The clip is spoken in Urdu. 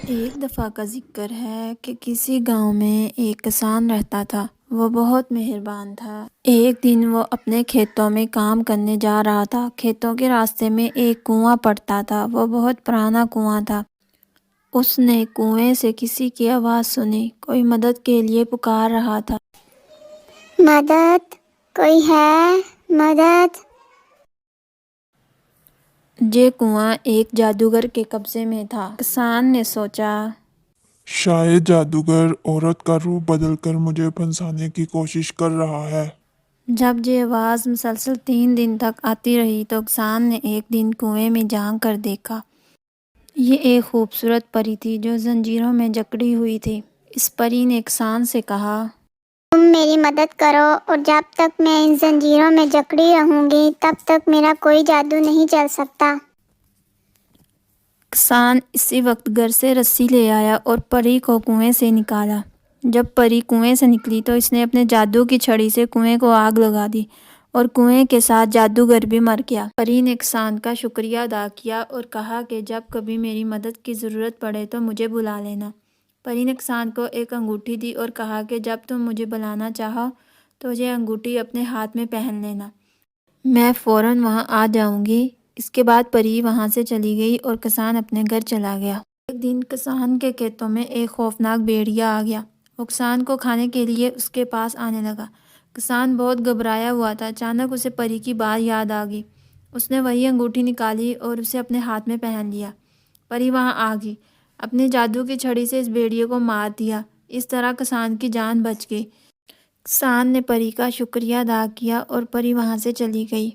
ایک دفعہ کا ذکر ہے کہ کسی گاؤں میں ایک کسان رہتا تھا۔ وہ بہت مہربان تھا۔ ایک دن وہ اپنے کھیتوں میں کام کرنے جا رہا تھا۔ کھیتوں کے راستے میں ایک کنواں پڑتا تھا۔ وہ بہت پرانا کنواں تھا۔ اس نے کنویں سے کسی کی آواز سنی۔ کوئی مدد کے لیے پکار رہا تھا۔ مدد! کوئی ہے؟ مدد! یہ کنواں ایک جادوگر کے قبضے میں تھا۔ کسان نے سوچا، شاید جادوگر عورت کا روپ بدل کر مجھے پھنسانے کی کوشش کر رہا ہے۔ جب یہ آواز مسلسل 3 دن تک آتی رہی تو کسان نے ایک دن کنویں میں جھانک کر دیکھا۔ یہ ایک خوبصورت پری تھی جو زنجیروں میں جکڑی ہوئی تھی۔ اس پری نے کسان سے کہا، تم میری مدد کرو اور جب تک میں ان زنجیروں میں جکڑی رہوں گی تب تک میرا کوئی جادو نہیں چل سکتا۔ کسان اسی وقت گھر سے رسی لے آیا اور پری کو کنویں سے نکالا۔ جب پری کنویں سے نکلی تو اس نے اپنے جادو کی چھڑی سے کنویں کو آگ لگا دی اور کنویں کے ساتھ جادوگر بھی مر گیا۔ پری نے کسان کا شکریہ ادا کیا اور کہا کہ جب کبھی میری مدد کی ضرورت پڑے تو مجھے بلا لینا۔ پری نے کسان کو ایک انگوٹھی دی اور کہا کہ جب تم مجھے بلانا چاہو تو یہ انگوٹھی اپنے ہاتھ میں پہن لینا۔ میں فوراً وہاں آ جاؤں گی۔ اس کے بعد پری وہاں سے چلی گئی اور کسان اپنے گھر چلا گیا۔ ایک دن کسان کے کھیتوں میں ایک خوفناک بھیڑیا آ گیا۔ وہ کسان کو کھانے کے لیے اس کے پاس آنے لگا۔ کسان بہت گھبرایا ہوا تھا۔ اچانک اسے پری کی بات یاد آ گئی۔ اس نے وہی انگوٹھی نکالی اور اسے اپنے ہاتھ میں پہن لیا۔ پری وہاں آ گئی۔ اپنے جادو کی چھڑی سے اس بھیڑیے کو مار دیا۔ اس طرح کسان کی جان بچ گئی۔ کسان نے پری کا شکریہ ادا کیا اور پری وہاں سے چلی گئی۔